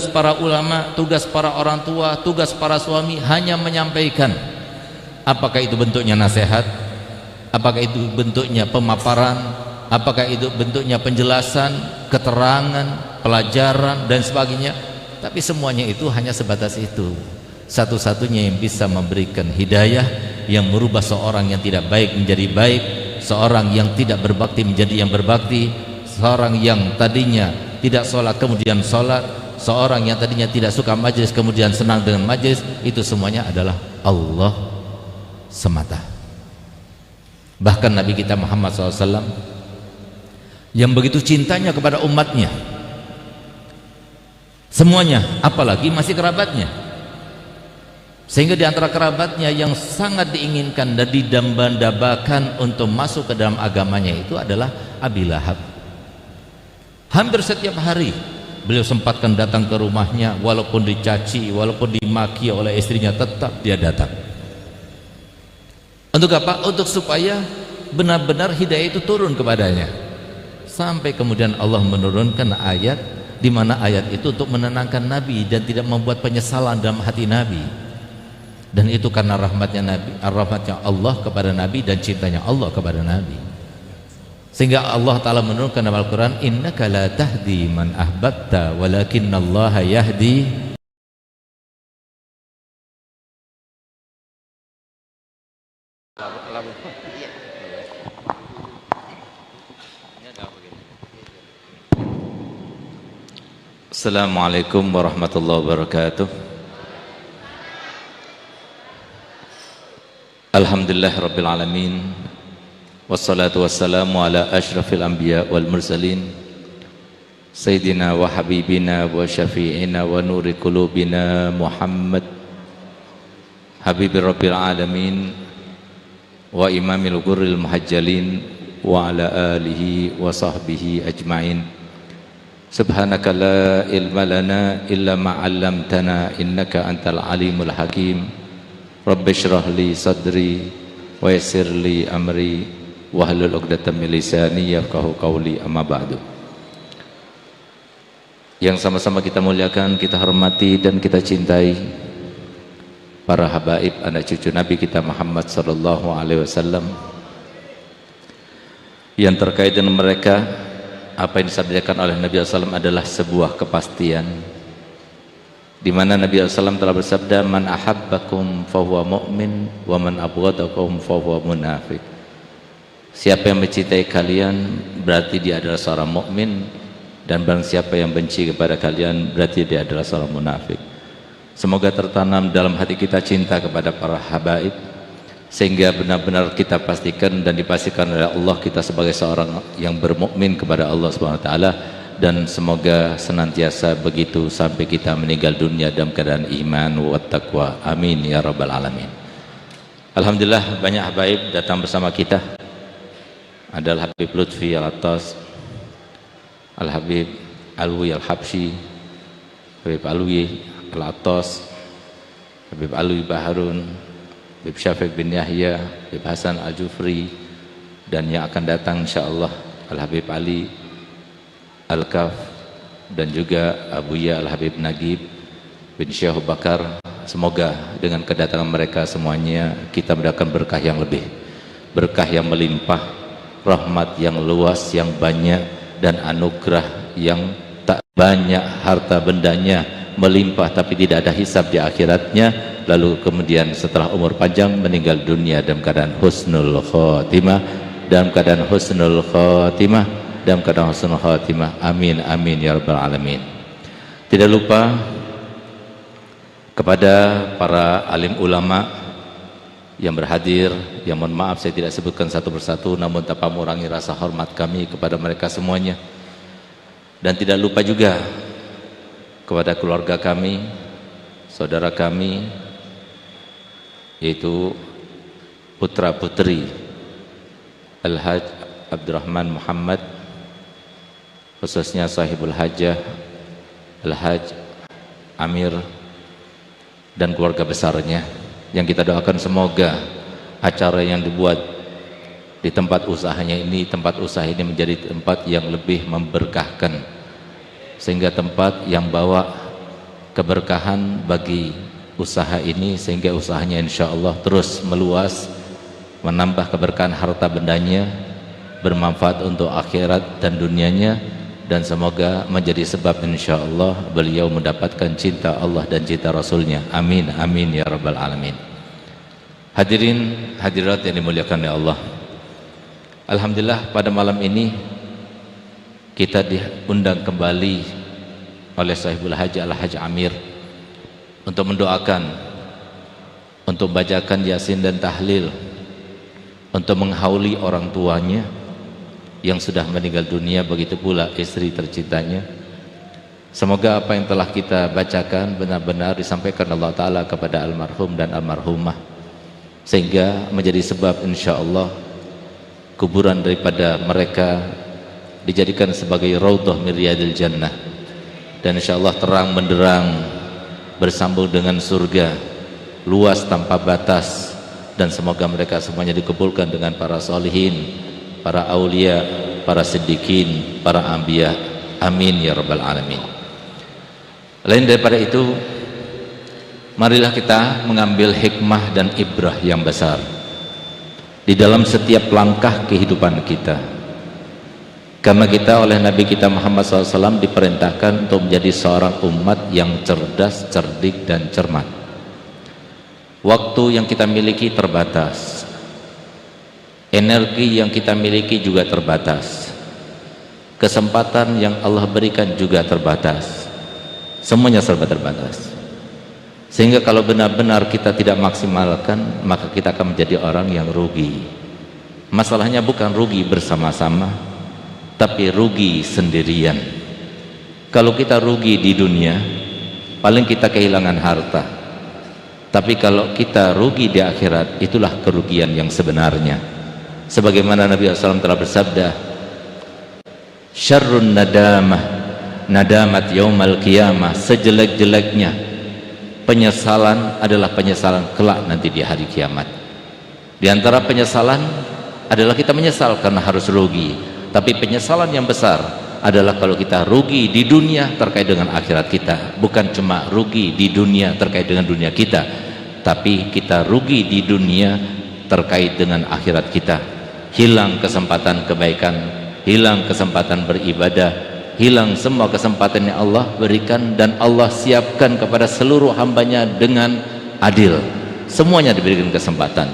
para ulama, tugas para orang tua, tugas para suami hanya menyampaikan. Apakah itu bentuknya nasihat, apakah itu bentuknya pemaparan, apakah itu bentuknya penjelasan, keterangan, pelajaran dan sebagainya. Tapi semuanya itu hanya sebatas itu. Satu-satunya yang bisa memberikan hidayah, yang merubah seorang yang tidak baik menjadi baik, seorang yang tidak berbakti menjadi yang berbakti, seorang yang tadinya tidak sholat kemudian sholat, seorang yang tadinya tidak suka majlis kemudian senang dengan majlis, itu semuanya adalah Allah semata. Bahkan Nabi kita Muhammad SAW yang begitu cintanya kepada umatnya semuanya, apalagi masih kerabatnya, sehingga di antara kerabatnya yang sangat diinginkan dan didamba-dambakan untuk masuk ke dalam agamanya itu adalah Abi Lahab. Hampir setiap hari beliau sempatkan datang ke rumahnya, walaupun dicaci, walaupun dimaki oleh istrinya, tetap dia datang. Untuk apa? Untuk supaya benar-benar hidayah itu turun kepadanya. Sampai kemudian Allah menurunkan ayat, di mana ayat itu untuk menenangkan Nabi dan tidak membuat penyesalan dalam hati Nabi. Dan itu karena rahmatnya Nabi, rahmatnya Allah kepada Nabi dan cintanya Allah kepada Nabi. Sehingga Allah Ta'ala menurunkan dalam Al-Quran, innaka la tahdi man ahbabta walakinallaha yahdi. Assalamualaikum warahmatullahi wabarakatuh. Alhamdulillah Rabbil Alamin, wassalatu wassalamu ala ashrafil anbiya wal mursalin, Sayyidina wa habibina wa syafi'ina wa nuri qulubina Muhammad Habibir Rabbil Alamin wa imamil ghurril muhajjalin wa ala alihi wa sahbihi ajma'in. Subhanaka la ilma lana illa ma 'allamtana innaka antal alimul hakim. Rabbi shrah li sadri wa yassir li amri wahlul 'uqdatam min lisani yafqahu qawli, amma ba'du. Yang sama-sama kita muliakan, kita hormati dan kita cintai para habaib anak cucu Nabi kita Muhammad sallallahu alaihi wasallam. Yang terkait dengan mereka, apa yang disampaikan oleh Nabi SAW adalah sebuah kepastian, di mana Nabi SAW telah bersabda, man ahabbakum fahuwa mu'min wa man abghadakum fahuwa munafiq. Siapa yang mencintai kalian berarti dia adalah seorang mukmin, dan barang siapa yang benci kepada kalian berarti dia adalah seorang munafik. Semoga tertanam dalam hati kita cinta kepada para habaib, sehingga benar-benar kita pastikan dan dipastikan oleh Allah kita sebagai seorang yang bermukmin kepada Allah Subhanahu wa taala, dan semoga senantiasa begitu sampai kita meninggal dunia dalam keadaan iman wa taqwa. Amin ya rabbal alamin. Alhamdulillah banyak habaib datang bersama kita. Ada Al-Habib Lutfi Al-Attas, Al-Habib Alwi Al-Habsyi, Habib Alwi Al-Attas, Habib Alwi Baharun, Habib Syafiq bin Yahya, Habib Hasan Al-Jufri, dan yang akan datang insyaallah Al-Habib Ali Al-Kaf, dan juga Abuya Al-Habib Nagib bin Syekh Bakar. Semoga dengan kedatangan mereka semuanya kita mendapatkan berkah yang lebih, berkah yang melimpah, rahmat yang luas, yang banyak, dan anugerah yang tak banyak harta bendanya, melimpah tapi tidak ada hisab di akhiratnya. Lalu kemudian setelah umur panjang meninggal dunia dalam keadaan husnul khotimah, dalam keadaan husnul khotimah, dalam keadaan husnul khotimah. Amin amin ya rabbal alamin. Tidak lupa kepada para alim ulama yang berhadir, yang mohon maaf saya tidak sebutkan satu persatu, namun tanpa mengurangi rasa hormat kami kepada mereka semuanya. Dan tidak lupa juga kepada keluarga kami, saudara kami, yaitu putra putri Al-Hajj Abdurrahman Muhammad, khususnya sahibul hajah Al-Hajj Amir dan keluarga besarnya, yang kita doakan semoga acara yang dibuat di tempat usahanya ini, tempat usaha ini menjadi tempat yang lebih memberkahkan, sehingga tempat yang bawa keberkahan bagi usaha ini, sehingga usahanya insya Allah terus meluas, menambah keberkahan harta bendanya, bermanfaat untuk akhirat dan dunianya, dan semoga menjadi sebab insya Allah beliau mendapatkan cinta Allah dan cinta Rasulnya. Amin, amin ya rabbal alamin. Hadirin hadirat yang dimuliakan oleh Allah, alhamdulillah pada malam ini kita diundang kembali oleh Sahibul Haji Al-Hajj Amir untuk mendoakan, untuk bacakan Yasin dan Tahlil, untuk menghauli orang tuanya yang sudah meninggal dunia, begitu pula istri tercintanya. Semoga apa yang telah kita bacakan benar-benar disampaikan Allah Ta'ala kepada almarhum dan almarhumah, sehingga menjadi sebab insya Allah kuburan daripada mereka dijadikan sebagai raudhah min riyadil jannah, dan insya Allah terang benderang bersambung dengan surga luas tanpa batas, dan semoga mereka semuanya dikumpulkan dengan para solihin, para aulia, para siddiqin, para anbiya. Amin ya rabbal alamin. Lain daripada itu, marilah kita mengambil hikmah dan ibrah yang besar di dalam setiap langkah kehidupan kita, karena kita oleh Nabi kita Muhammad SAW diperintahkan untuk menjadi seorang umat yang cerdas, cerdik dan cermat. Waktu yang kita miliki terbatas, energi yang kita miliki juga terbatas, kesempatan yang Allah berikan juga terbatas, semuanya serba terbatas. Sehingga kalau benar-benar kita tidak maksimalkan, maka kita akan menjadi orang yang rugi. Masalahnya bukan rugi bersama-sama, tapi rugi sendirian. Kalau kita rugi di dunia, paling kita kehilangan harta, tapi kalau kita rugi di akhirat, itulah kerugian yang sebenarnya. Sebagaimana Nabi SAW telah bersabda, syarrun nadamah nadamat yaumal qiyamah, sejelek-jeleknya penyesalan adalah penyesalan kelak nanti di hari kiamat. Di antara penyesalan adalah kita menyesal karena harus rugi, tapi penyesalan yang besar adalah kalau kita rugi di dunia terkait dengan akhirat kita. Bukan cuma rugi di dunia terkait dengan dunia kita, tapi kita rugi di dunia terkait dengan akhirat kita. Hilang kesempatan kebaikan, hilang kesempatan beribadah, hilang semua kesempatan yang Allah berikan dan Allah siapkan kepada seluruh hambanya dengan adil. Semuanya diberikan kesempatan,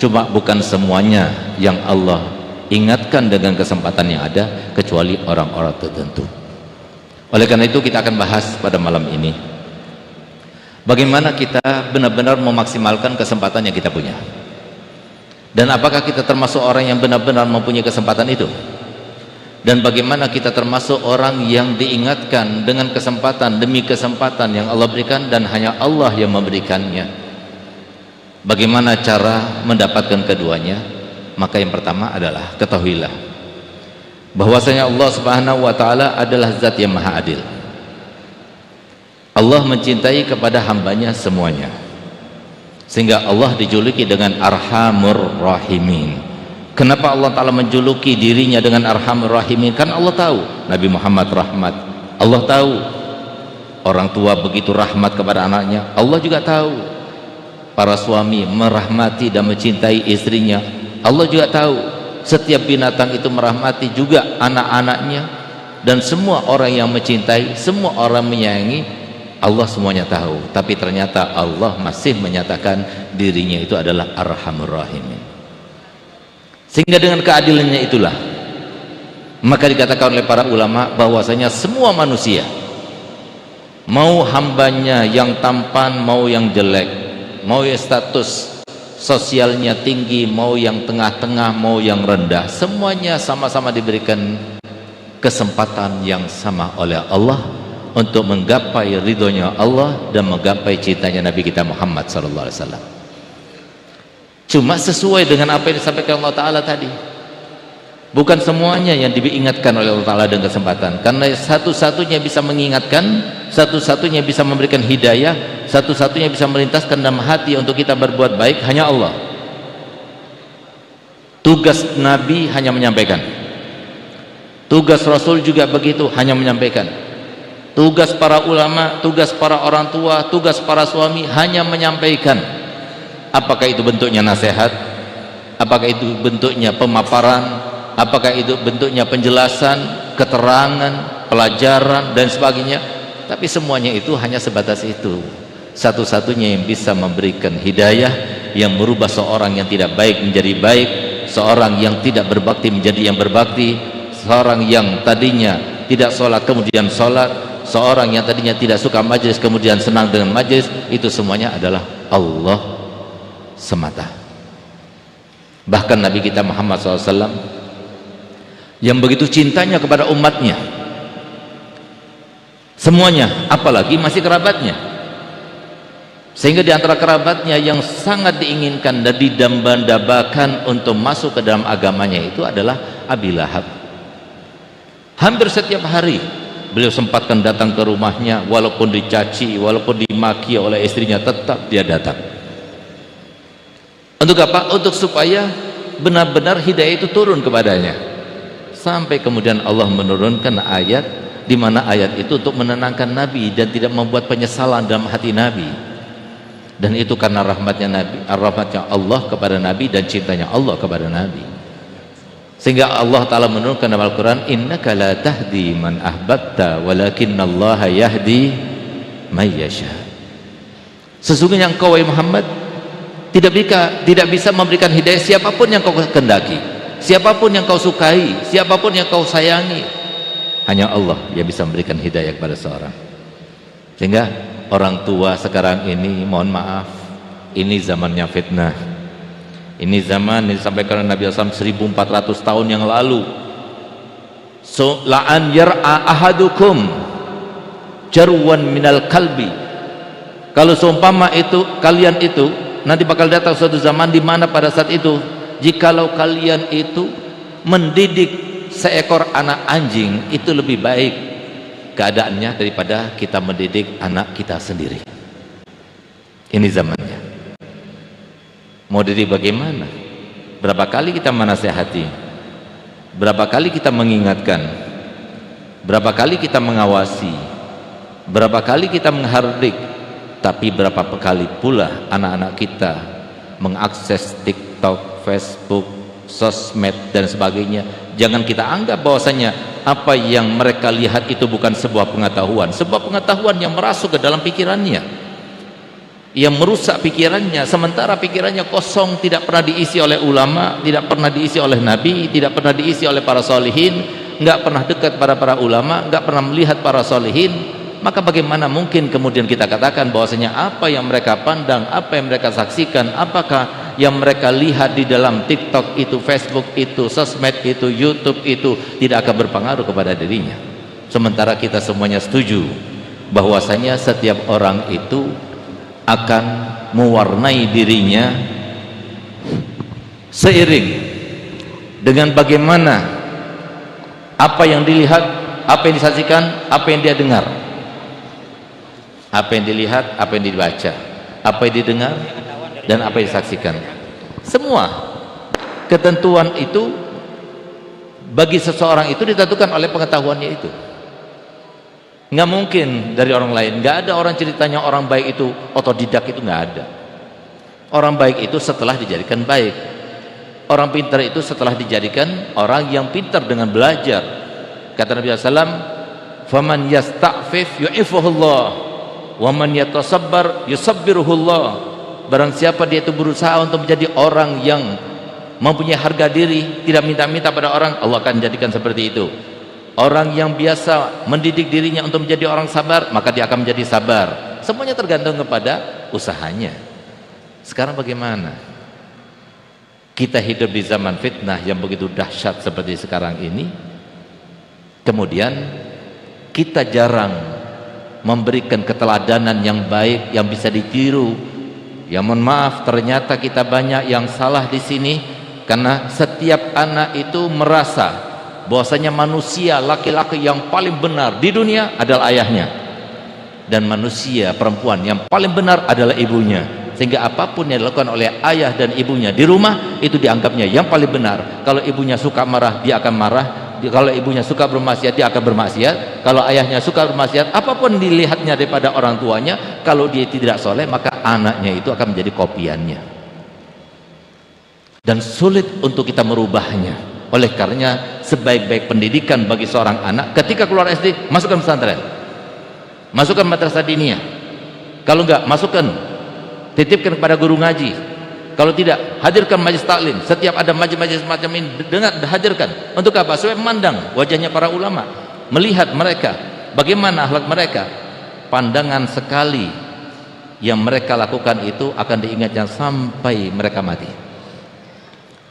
cuma bukan semuanya yang Allah ingatkan dengan kesempatan yang ada, kecuali orang-orang tertentu. Oleh karena itu kita akan bahas pada malam ini bagaimana kita benar-benar memaksimalkan kesempatan yang kita punya, dan apakah kita termasuk orang yang benar-benar mempunyai kesempatan itu, dan bagaimana kita termasuk orang yang diingatkan dengan kesempatan demi kesempatan yang Allah berikan dan hanya Allah yang memberikannya. Bagaimana cara mendapatkan keduanya? Maka yang pertama adalah ketahuilah bahwasanya Allah Subhanahu wa taala adalah zat yang maha adil. Allah mencintai kepada hambanya semuanya, sehingga Allah dijuluki dengan Arhamur Rahimin. Kenapa Allah Ta'ala menjuluki dirinya dengan Arhamur Rahimin? Kan Allah tahu Nabi Muhammad rahmat, Allah tahu orang tua begitu rahmat kepada anaknya, Allah juga tahu para suami merahmati dan mencintai istrinya, Allah juga tahu setiap binatang itu merahmati juga anak-anaknya, dan semua orang yang mencintai, semua orang menyayangi, Allah semuanya tahu. Tapi ternyata Allah masih menyatakan dirinya itu adalah Arhamur Rahimin. Sehingga dengan keadilannya itulah maka dikatakan oleh para ulama bahwasanya semua manusia, mau hambanya yang tampan, mau yang jelek, mau yang status sosialnya tinggi, mau yang tengah-tengah, mau yang rendah, semuanya sama-sama diberikan kesempatan yang sama oleh Allah untuk menggapai ridhonya Allah dan menggapai cintanya Nabi kita Muhammad SAW. Cuma sesuai dengan apa yang disampaikan Allah Ta'ala tadi. Bukan semuanya yang diingatkan oleh Allah Ta'ala dengan kesempatan, karena satu-satunya bisa mengingatkan, satu-satunya bisa memberikan hidayah, satu-satunya bisa melintaskan dalam hati untuk kita berbuat baik hanya Allah. Tugas Nabi hanya menyampaikan, tugas Rasul juga begitu, hanya menyampaikan. Tugas para ulama, tugas para orang tua, tugas para suami hanya menyampaikan. Apakah itu bentuknya nasihat, apakah itu bentuknya pemaparan, apakah itu bentuknya penjelasan, keterangan, pelajaran dan sebagainya. Tapi semuanya itu hanya sebatas itu. Satu-satunya yang bisa memberikan hidayah, yang merubah seorang yang tidak baik menjadi baik, seorang yang tidak berbakti menjadi yang berbakti, seorang yang tadinya tidak sholat kemudian sholat, seorang yang tadinya tidak suka majelis kemudian senang dengan majelis, itu semuanya adalah Allah semata. Bahkan Nabi kita Muhammad SAW yang begitu cintanya kepada umatnya semuanya, apalagi masih kerabatnya, sehingga di antara kerabatnya yang sangat diinginkan dan didamba-dambakan untuk masuk ke dalam agamanya itu adalah Abi Lahab. Hampir setiap hari beliau sempatkan datang ke rumahnya, walaupun dicaci, walaupun dimaki oleh istrinya, tetap dia datang. Untuk apa? Untuk supaya benar-benar hidayah itu turun kepadanya. Sampai kemudian Allah menurunkan ayat, di mana ayat itu untuk menenangkan Nabi dan tidak membuat penyesalan dalam hati Nabi. Dan itu karena rahmatnya Nabi, rahmatnya Allah kepada Nabi dan cintanya Allah kepada Nabi. Sehingga Allah Ta'ala menurunkan dalam Al-Quran, innaka la tahdi man ahbabta walakinallaha yahdi may yasha. Sesungguhnya engkau wahai Muhammad tidak bisa memberikan hidayah siapapun yang kau kehendaki, siapapun yang kau sukai, siapapun yang kau sayangi. Hanya Allah yang bisa memberikan hidayah kepada seorang. Sehingga orang tua sekarang ini, mohon maaf, ini zamannya fitnah. Ini zaman yang disampaikan Nabi SAW 1400 tahun yang lalu. So la'an yar'a ahadukum jarwan minal kalbi. Kalau seumpama itu kalian itu nanti bakal datang suatu zaman di mana pada saat itu, jikalau kalian itu mendidik seekor anak anjing, itu lebih baik keadaannya daripada kita mendidik anak kita sendiri. Ini zamannya. Mau didik bagaimana? Berapa kali kita menasehati, berapa kali kita mengingatkan, berapa kali kita mengawasi, berapa kali kita menghardik, tapi berapa kali pula anak-anak kita mengakses TikTok, Facebook, sosmed dan sebagainya. Jangan kita anggap bahwasanya apa yang mereka lihat itu bukan sebuah pengetahuan yang merasuk ke dalam pikirannya, yang merusak pikirannya, sementara pikirannya kosong, tidak pernah diisi oleh ulama, tidak pernah diisi oleh Nabi, tidak pernah diisi oleh para solihin, nggak pernah dekat pada para ulama, nggak pernah melihat para solihin. Maka bagaimana mungkin kemudian kita katakan bahwasanya apa yang mereka pandang, apa yang mereka saksikan, apakah yang mereka lihat di dalam TikTok itu, Facebook itu, sosmed itu, YouTube itu tidak akan berpengaruh kepada dirinya. Sementara kita semuanya setuju bahwasanya setiap orang itu akan mewarnai dirinya seiring dengan bagaimana apa yang dilihat, apa yang disaksikan, apa yang dia dengar, apa yang dilihat, apa yang dibaca, apa yang didengar dan apa yang disaksikan. Semua ketentuan itu bagi seseorang itu ditentukan oleh pengetahuannya itu. Nggak mungkin dari orang lain. Nggak ada orang ceritanya orang baik itu otodidak, itu nggak ada. Orang baik itu setelah dijadikan baik. Orang pintar itu setelah dijadikan orang yang pintar dengan belajar. Kata Nabi SAW, faman yasta'fif yu'ifuhullah wa man yatasabbar yusabbiruhullah. Barang siapa dia itu berusaha untuk menjadi orang yang mempunyai harga diri, tidak minta-minta pada orang, Allah akan jadikan seperti itu. Orang yang biasa mendidik dirinya untuk menjadi orang sabar, maka dia akan menjadi sabar. Semuanya tergantung kepada usahanya. Sekarang bagaimana? Kita hidup di zaman fitnah yang begitu dahsyat seperti sekarang ini, kemudian kita jarang memberikan keteladanan yang baik yang bisa ditiru. Ya mohon maaf, ternyata kita banyak yang salah di sini, karena setiap anak itu merasa bahwasanya manusia laki-laki yang paling benar di dunia adalah ayahnya, dan manusia perempuan yang paling benar adalah ibunya. Sehingga apapun yang dilakukan oleh ayah dan ibunya di rumah itu dianggapnya yang paling benar. Kalau ibunya suka marah, dia akan marah. Kalau ibunya suka bermaksiat, dia akan bermaksiat. Kalau ayahnya suka bermaksiat, apapun dilihatnya daripada orang tuanya, kalau dia tidak soleh, maka anaknya itu akan menjadi kopiannya. Dan sulit untuk kita merubahnya. Oleh karenanya, sebaik-baik pendidikan bagi seorang anak, ketika keluar SD, masukkan pesantren, masukkan madrasah diniyah. Kalau enggak, masukkan, titipkan kepada guru ngaji. Kalau tidak, hadirkan majlis taklim. Setiap ada majlis-majlis macam ini, dengar, hadirkan. Untuk apa? Supaya memandang wajahnya para ulama, melihat mereka, bagaimana akhlak mereka. Pandangan sekali yang mereka lakukan itu akan diingatnya sampai mereka mati.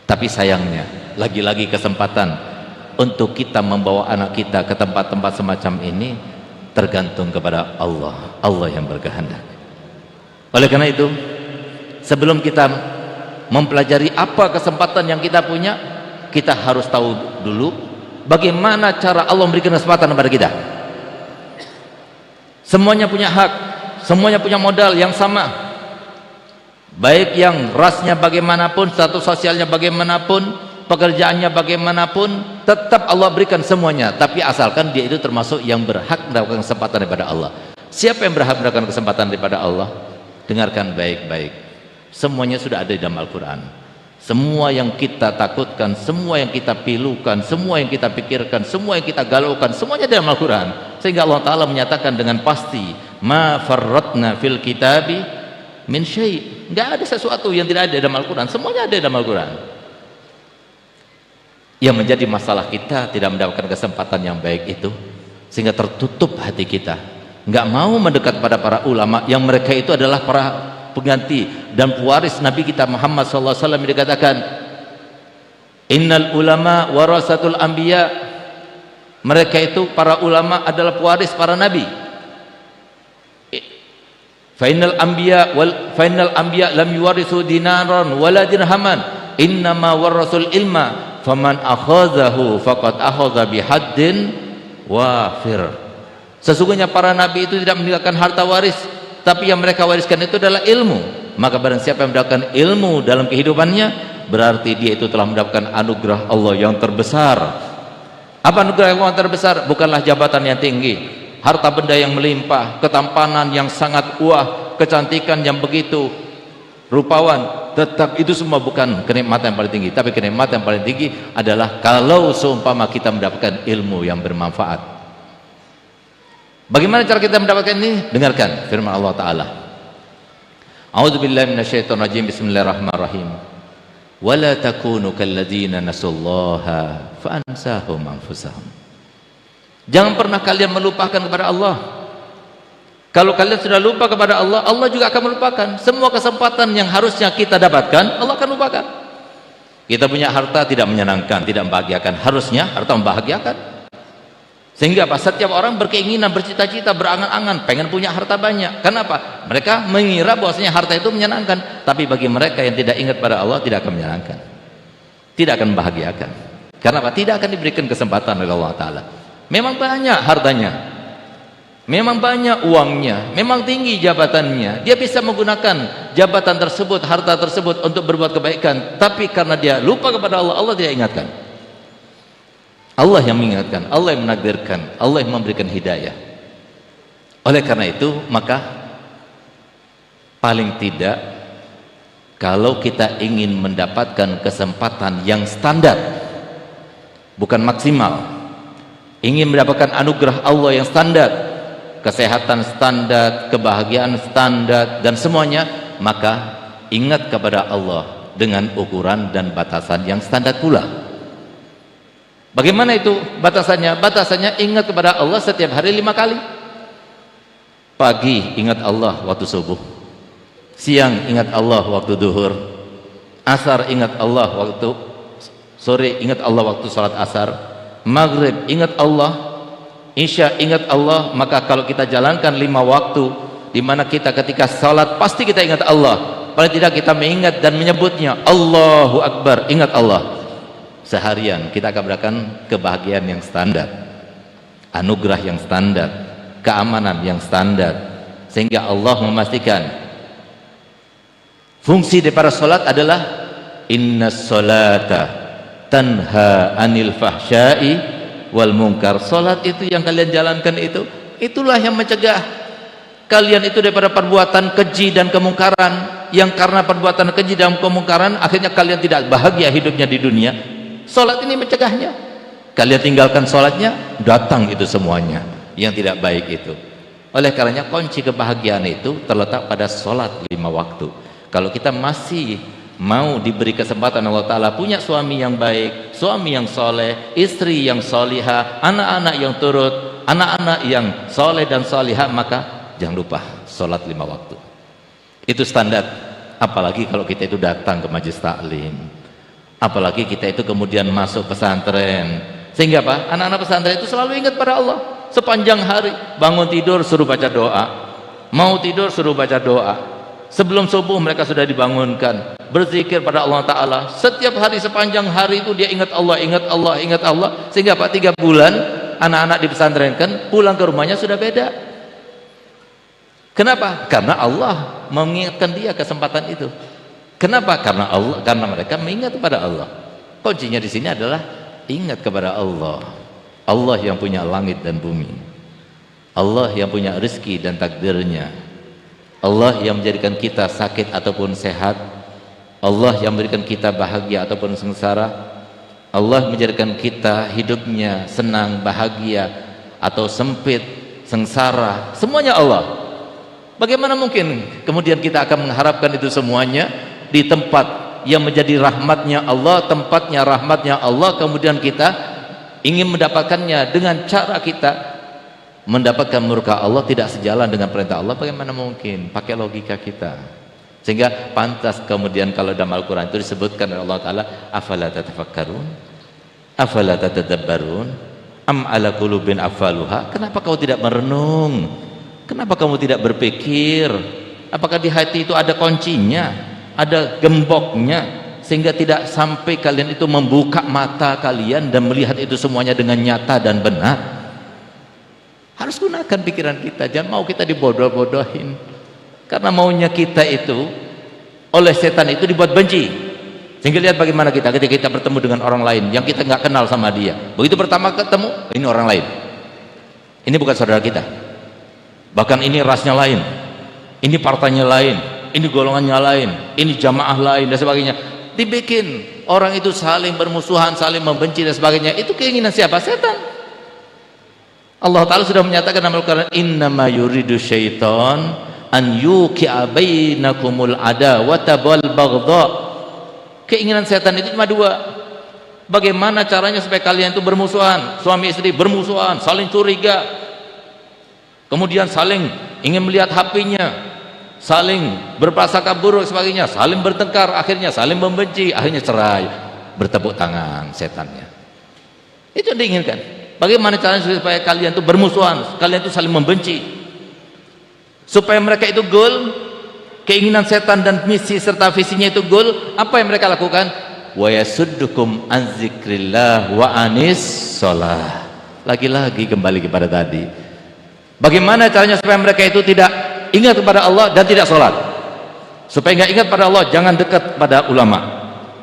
Tapi sayangnya, lagi-lagi kesempatan untuk kita membawa anak kita ke tempat-tempat semacam ini tergantung kepada Allah. Allah yang berkehendak. Oleh karena itu, sebelum kita mempelajari apa kesempatan yang kita punya, kita harus tahu dulu bagaimana cara Allah memberikan kesempatan kepada kita. Semuanya punya hak, semuanya punya modal yang sama, baik yang rasnya bagaimanapun, status sosialnya bagaimanapun, pekerjaannya bagaimanapun, tetap Allah berikan semuanya. Tapi asalkan dia itu termasuk yang berhak mendapatkan kesempatan daripada Allah. Siapa yang berhak mendapatkan kesempatan daripada Allah? Dengarkan baik-baik. Semuanya sudah ada di dalam Al-Quran. Semua yang kita takutkan, semua yang kita pilukan, semua yang kita pikirkan, semua yang kita galaukan, semuanya di dalam Al-Quran. Sehingga Allah Ta'ala menyatakan dengan pasti, ma farratna fil kitabi min syai'. Nggak ada sesuatu yang tidak ada di dalam Al-Quran. Semuanya ada di dalam Al-Quran. Yang menjadi masalah kita tidak mendapatkan kesempatan yang baik itu, sehingga tertutup hati kita. Nggak mau mendekat pada para ulama yang mereka itu adalah para pengganti dan pewaris Nabi kita Muhammad SAW, yang dikatakan innal ulama warasatul anbiya. Mereka itu para ulama adalah pewaris para nabi. Fa innal anbiya lam yuwarisu dinaran wala dirhaman, innama warasul ilma faman akhadhahu faqad akhadha bihaddin wafir. Sesungguhnya para nabi itu tidak meninggalkan harta waris, tapi yang mereka wariskan itu adalah ilmu. Maka barang siapa yang mendapatkan ilmu dalam kehidupannya, berarti dia itu telah mendapatkan anugerah Allah yang terbesar. Apa anugerah Allah yang terbesar? Bukanlah jabatan yang tinggi, harta benda yang melimpah, ketampanan yang sangat wah, kecantikan yang begitu rupawan. Tetap itu semua bukan kenikmatan yang paling tinggi. Tapi kenikmatan yang paling tinggi adalah kalau seumpama kita mendapatkan ilmu yang bermanfaat. Bagaimana cara kita mendapatkan ini? Dengarkan firman Allah Ta'ala. A'udzubillahi minasyaitonirrajim. Bismillahirrahmanirrahim. Wala takunu kalladzina nasullaha fa'ansahum anfusahum. Jangan pernah kalian melupakan kepada Allah. Kalau kalian sudah lupa kepada Allah, Allah juga akan melupakan. Semua kesempatan yang harusnya kita dapatkan, Allah akan lupakan. Kita punya harta tidak menyenangkan, tidak membahagiakan. Harusnya harta membahagiakan. Sehingga apa? Setiap orang berkeinginan, bercita-cita, berangan-angan pengen punya harta banyak. Kenapa? Mereka mengira bahwasanya harta itu menyenangkan. Tapi bagi mereka yang tidak ingat pada Allah, tidak akan menyenangkan, tidak akan membahagiakan. Karena apa? Tidak akan diberikan kesempatan oleh Allah Ta'ala. Memang banyak hartanya, memang banyak uangnya, memang tinggi jabatannya, dia bisa menggunakan jabatan tersebut, harta tersebut untuk berbuat kebaikan. Tapi karena dia lupa kepada Allah, Allah tidak ingatkan. Allah yang mengingatkan, Allah yang menakdirkan, Allah yang memberikan hidayah. Oleh karena itu, maka paling tidak kalau kita ingin mendapatkan kesempatan yang standar, bukan maksimal, ingin mendapatkan anugerah Allah yang standar, kesehatan standar, kebahagiaan standar, dan semuanya, maka ingat kepada Allah dengan ukuran dan batasan yang standar pula. Bagaimana itu batasannya? Batasannya ingat kepada Allah setiap hari 5 kali. Pagi ingat Allah waktu subuh, siang ingat Allah waktu duhur, asar ingat Allah waktu sore, ingat Allah waktu salat asar, maghrib ingat Allah, isya ingat Allah. Maka kalau kita jalankan 5 waktu, di mana kita ketika salat pasti kita ingat Allah, paling tidak kita mengingat dan menyebutnya Allahu Akbar, ingat Allah. Seharian kita akan mendapatkan kebahagiaan yang standar, anugerah yang standar, keamanan yang standar. Sehingga Allah memastikan fungsi daripada salat adalah innas salata tanha anil fahsya'i wal munkar. Salat itu yang kalian jalankan itu, itulah yang mencegah kalian itu daripada perbuatan keji dan kemungkaran, yang karena perbuatan keji dan kemungkaran akhirnya kalian tidak bahagia hidupnya di dunia. Salat ini mencegahnya. Kalian tinggalkan salatnya, datang itu semuanya yang tidak baik itu. Oleh karenanya kunci kebahagiaan itu terletak pada salat 5 waktu. Kalau kita masih mau diberi kesempatan Allah Ta'ala punya suami yang baik, suami yang soleh, istri yang solihah, anak-anak yang turut, anak-anak yang soleh dan solihah, maka jangan lupa sholat 5 waktu. Itu standar. Apalagi kalau kita itu datang ke majelis taklim, apalagi kita itu kemudian masuk pesantren, sehingga apa? Anak-anak pesantren itu selalu ingat pada Allah sepanjang hari. Bangun tidur suruh baca doa, mau tidur suruh baca doa, sebelum subuh mereka sudah dibangunkan berzikir pada Allah Ta'ala. Setiap hari sepanjang hari itu dia ingat Allah, ingat Allah, ingat Allah. Sehingga apa? 3 bulan anak-anak di pesantren kan pulang ke rumahnya sudah beda. Kenapa? Karena Allah mengingatkan dia kesempatan itu. Kenapa? Karena mereka mengingat kepada Allah. Kuncinya di sini adalah ingat kepada Allah. Allah yang punya langit dan bumi, Allah yang punya rezeki dan takdirnya, Allah yang menjadikan kita sakit ataupun sehat, Allah yang memberikan kita bahagia ataupun sengsara, Allah menjadikan kita hidupnya senang, bahagia atau sempit, sengsara, semuanya Allah. Bagaimana mungkin kemudian kita akan mengharapkan itu semuanya di tempat yang menjadi rahmatnya Allah, tempatnya rahmatnya Allah, kemudian kita ingin mendapatkannya dengan cara kita mendapatkan murka Allah, tidak sejalan dengan perintah Allah? Bagaimana mungkin? Pakai logika kita. Sehingga pantas kemudian kalau dalam Al-Quran itu disebutkan oleh Allah Ta'ala, afala tatafakkarun, afala tatadabbarun, am ala qulubin afaluha. Kenapa kau tidak merenung? Kenapa kamu tidak berpikir? Apakah di hati itu ada kuncinya, ada gemboknya, sehingga tidak sampai kalian itu membuka mata kalian dan melihat itu semuanya dengan nyata dan benar? Harus gunakan pikiran kita, jangan mau kita dibodoh-bodohin. Karena maunya kita itu oleh setan itu dibuat benci. Sehingga lihat bagaimana kita ketika kita bertemu dengan orang lain yang kita nggak kenal sama dia. Begitu pertama ketemu, ini orang lain, ini bukan saudara kita, bahkan ini rasnya lain, ini partainya lain, ini golongannya lain, ini jamaah lain dan sebagainya. Dibikin orang itu saling bermusuhan, saling membenci dan sebagainya. Itu keinginan siapa? Setan. Allah Ta'ala sudah menyatakan dalam Al-Quran, innama yuridu syaitan an yuqi'a bainakumul adawata wal baghdha. Keinginan setan itu cuma 2. Bagaimana caranya supaya kalian itu bermusuhan, suami istri bermusuhan, saling curiga, kemudian saling ingin melihat HP-nya, saling berprasangka buruk sebagainya, saling bertengkar, akhirnya saling membenci, akhirnya cerai, bertepuk tangan setannya. Itu yang diinginkan. Bagaimana caranya supaya kalian itu bermusuhan, kalian itu saling membenci, supaya mereka itu goal, keinginan setan dan misi serta visinya itu goal. Apa yang mereka lakukan? Wa yasuddukum an dzikrillah wa anis shalah. Lagi-lagi kembali kepada tadi, bagaimana caranya supaya mereka itu tidak ingat kepada Allah dan tidak sholat? Supaya nggak ingat pada Allah, jangan dekat pada ulama,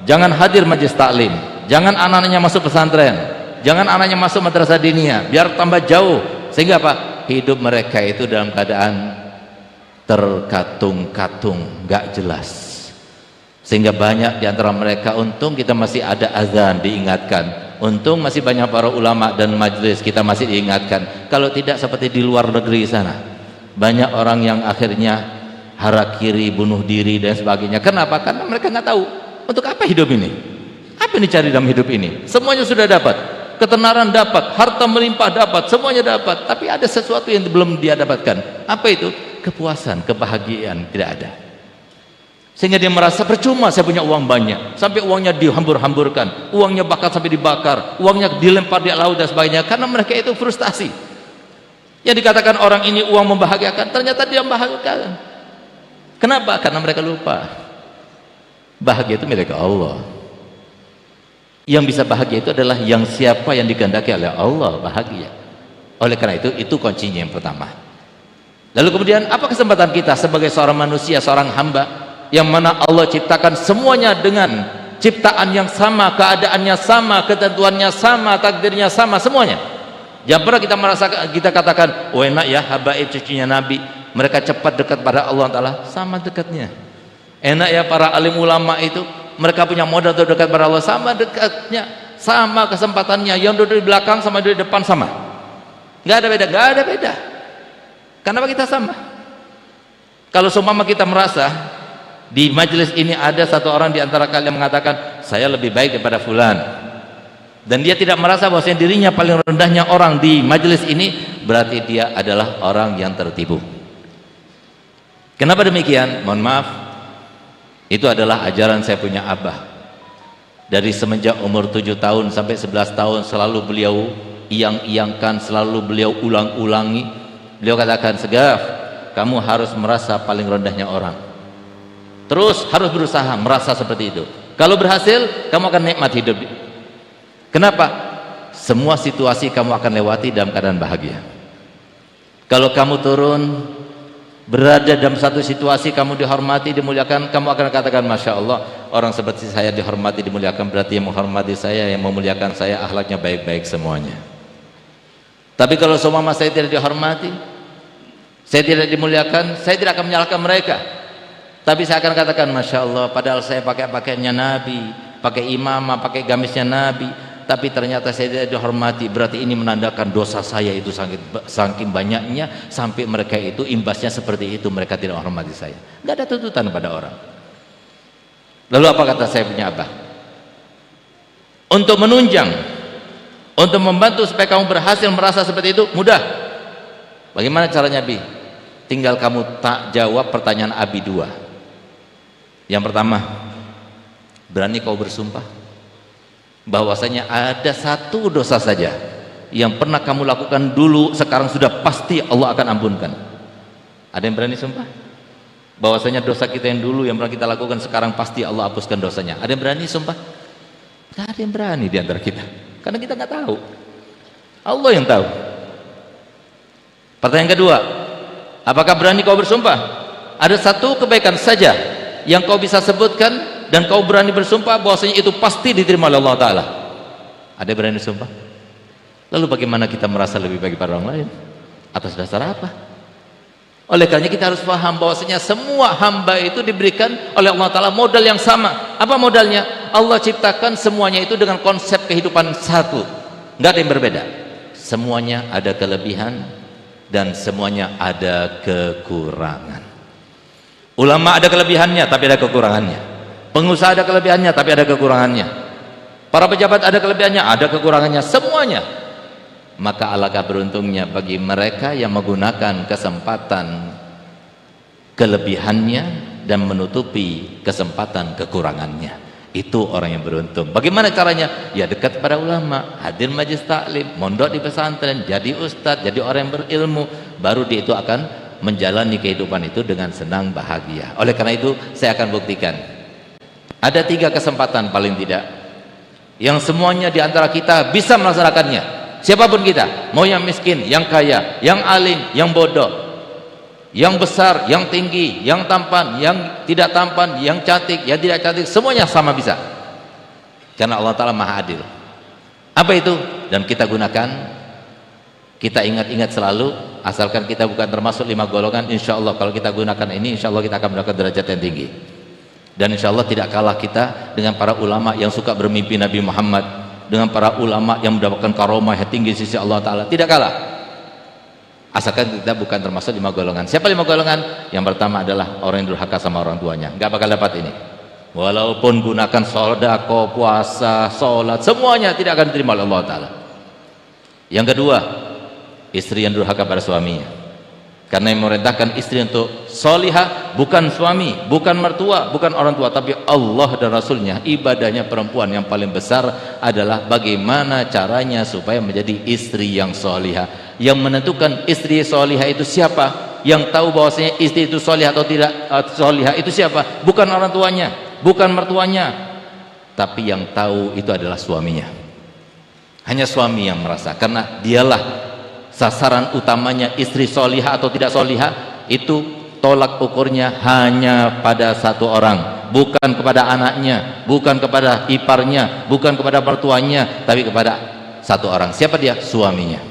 jangan hadir majelis taklim, jangan anak-anaknya masuk pesantren, jangan anaknya masuk madrasah diniyah, biar tambah jauh. Sehingga apa? Hidup mereka itu dalam keadaan terkatung-katung, nggak jelas. Sehingga banyak diantara mereka, untung kita masih ada azan diingatkan, untung masih banyak para ulama dan majelis kita masih diingatkan. Kalau tidak seperti di luar negeri sana, banyak orang yang akhirnya harakiri, bunuh diri dan sebagainya. Kenapa? Karena mereka nggak tahu untuk apa hidup ini, apa yang dicari dalam hidup ini. Semuanya sudah dapat, ketenaran dapat, harta melimpah dapat, semuanya dapat, tapi ada sesuatu yang belum dia dapatkan. Apa itu? Kepuasan, kebahagiaan tidak ada. Sehingga dia merasa percuma saya punya uang banyak, sampai uangnya dihambur-hamburkan, uangnya bahkan sampai dibakar, uangnya dilempar di laut dan sebagainya, karena mereka itu frustasi. Yang dikatakan orang ini uang membahagiakan, ternyata dia membahagiakan. Kenapa? Karena mereka lupa bahagia itu milik Allah. Yang bisa bahagia itu adalah yang siapa yang dikehendaki oleh Allah bahagia. Oleh karena itu kuncinya yang pertama. Lalu kemudian apa kesempatan kita sebagai seorang manusia, seorang hamba yang mana Allah ciptakan semuanya dengan ciptaan yang sama, keadaannya sama, ketentuannya sama, takdirnya sama, semuanya. Jangan pernah kita merasa, kita katakan, oh enak ya habaib cucunya Nabi, mereka cepat dekat pada Allah Ta'ala. Sama dekatnya. Enak ya para alim ulama itu, mereka punya modal untuk dekat pada Allah. Sama dekatnya, sama kesempatannya. Yang duduk di belakang sama duduk di depan sama. Nggak ada beda, nggak ada beda. Kenapa kita sama? Kalau seumpama kita merasa di majelis ini ada satu orang di antara kalian mengatakan saya lebih baik daripada fulan, dan dia tidak merasa bahwa dirinya paling rendahnya orang di majelis ini, berarti dia adalah orang yang tertipu. Kenapa demikian? Mohon maaf, itu adalah ajaran saya punya abah. Dari semenjak umur 7 tahun sampai 11 tahun selalu beliau iyang-iyangkan, selalu beliau ulang-ulangi. Beliau katakan, Segaf, kamu harus merasa paling rendahnya orang, terus harus berusaha merasa seperti itu. Kalau berhasil, kamu akan nikmat hidup. Kenapa? Semua situasi kamu akan lewati dalam keadaan bahagia. Kalau kamu turun, berada dalam satu situasi, kamu dihormati, dimuliakan, kamu akan katakan, Masya Allah, orang seperti saya dihormati, dimuliakan, berarti yang menghormati saya, yang memuliakan saya, akhlaknya baik-baik semuanya. Tapi kalau seumpama saya tidak dihormati, saya tidak dimuliakan, saya tidak akan menyalahkan mereka, tapi saya akan katakan, Masya Allah, padahal saya pakai pakaiannya Nabi, pakai imamah, pakai gamisnya Nabi, tapi ternyata saya tidak dihormati. Berarti ini menandakan dosa saya itu saking banyaknya, sampai mereka itu imbasnya seperti itu, mereka tidak menghormati saya. Tidak ada tuntutan pada orang. Lalu apa kata saya punya abah? Untuk menunjang, untuk membantu supaya kamu berhasil merasa seperti itu, mudah. Bagaimana caranya, Bi? Tinggal kamu tak jawab pertanyaan Abi 2. Yang pertama, berani kau bersumpah bahwasanya ada satu dosa saja yang pernah kamu lakukan dulu, sekarang sudah pasti Allah akan ampunkan. Ada yang berani sumpah bahwasanya dosa kita yang dulu yang pernah kita lakukan sekarang pasti Allah hapuskan dosanya? Ada yang berani sumpah? Tidak ada yang berani di antara kita, karena kita nggak tahu. Allah yang tahu. Pertanyaan kedua, apakah berani kau bersumpah? Ada satu kebaikan saja yang kau bisa sebutkan dan kau berani bersumpah bahwasanya itu pasti diterima oleh Allah Ta'ala. Ada yang berani sumpah? Lalu bagaimana kita merasa lebih baik pada orang lain? Atas dasar apa? Oleh karena kita harus paham bahwasanya semua hamba itu diberikan oleh Allah Ta'ala modal yang sama. Apa modalnya? Allah ciptakan semuanya itu dengan konsep kehidupan satu, nggak ada yang berbeda. Semuanya ada kelebihan dan semuanya ada kekurangan. Ulama ada kelebihannya tapi ada kekurangannya. Pengusaha ada kelebihannya tapi ada kekurangannya. Para pejabat ada kelebihannya, ada kekurangannya, semuanya. Maka alangkah beruntungnya bagi mereka yang menggunakan kesempatan kelebihannya dan menutupi kesempatan kekurangannya. Itu orang yang beruntung. Bagaimana caranya? Ya dekat pada ulama, hadir majelis taklim, mondok di pesantren, jadi ustadz, jadi orang yang berilmu, baru dia itu akan menjalani kehidupan itu dengan senang bahagia. Oleh karena itu saya akan buktikan ada 3 kesempatan paling tidak yang semuanya di antara kita bisa melaksanakannya. Siapapun kita, mau yang miskin, yang kaya, yang alim, yang bodoh, yang besar, yang tinggi, yang tampan, yang tidak tampan, yang cantik, yang tidak cantik, semuanya sama bisa, karena Allah Ta'ala Maha Adil. Apa itu? Dan kita gunakan, kita ingat-ingat selalu, asalkan kita bukan termasuk 5 golongan. Insya Allah kalau kita gunakan ini, insya Allah kita akan mendapatkan derajat yang tinggi, dan insya Allah tidak kalah kita dengan para ulama yang suka bermimpi Nabi Muhammad, dengan para ulama yang mendapatkan karomah yang tinggi di sisi Allah Ta'ala. Tidak kalah, asalkan kita bukan termasuk 5 golongan. Siapa 5 golongan? Yang pertama adalah orang yang durhaka sama orang tuanya, nggak bakal dapat ini. Walaupun gunakan sedekah, puasa, sholat, semuanya tidak akan diterima oleh Allah Ta'ala. Yang kedua, istri yang durhaka pada suaminya, karena yang memerintahkan istri untuk solihah bukan suami, bukan mertua, bukan orang tua, tapi Allah dan Rasulnya. Ibadahnya perempuan yang paling besar adalah bagaimana caranya supaya menjadi istri yang solihah. Yang menentukan istri solihah itu siapa? Yang tahu bahwasanya istri itu solihah atau tidak solihah itu siapa? Bukan orang tuanya, bukan mertuanya, tapi yang tahu itu adalah suaminya. Hanya suami yang merasa, karena dialah sasaran utamanya. Istri solihah atau tidak solihah itu tolak ukurnya hanya pada satu orang, bukan kepada anaknya, bukan kepada iparnya, bukan kepada mertuanya, tapi kepada satu orang. Siapa dia? Suaminya.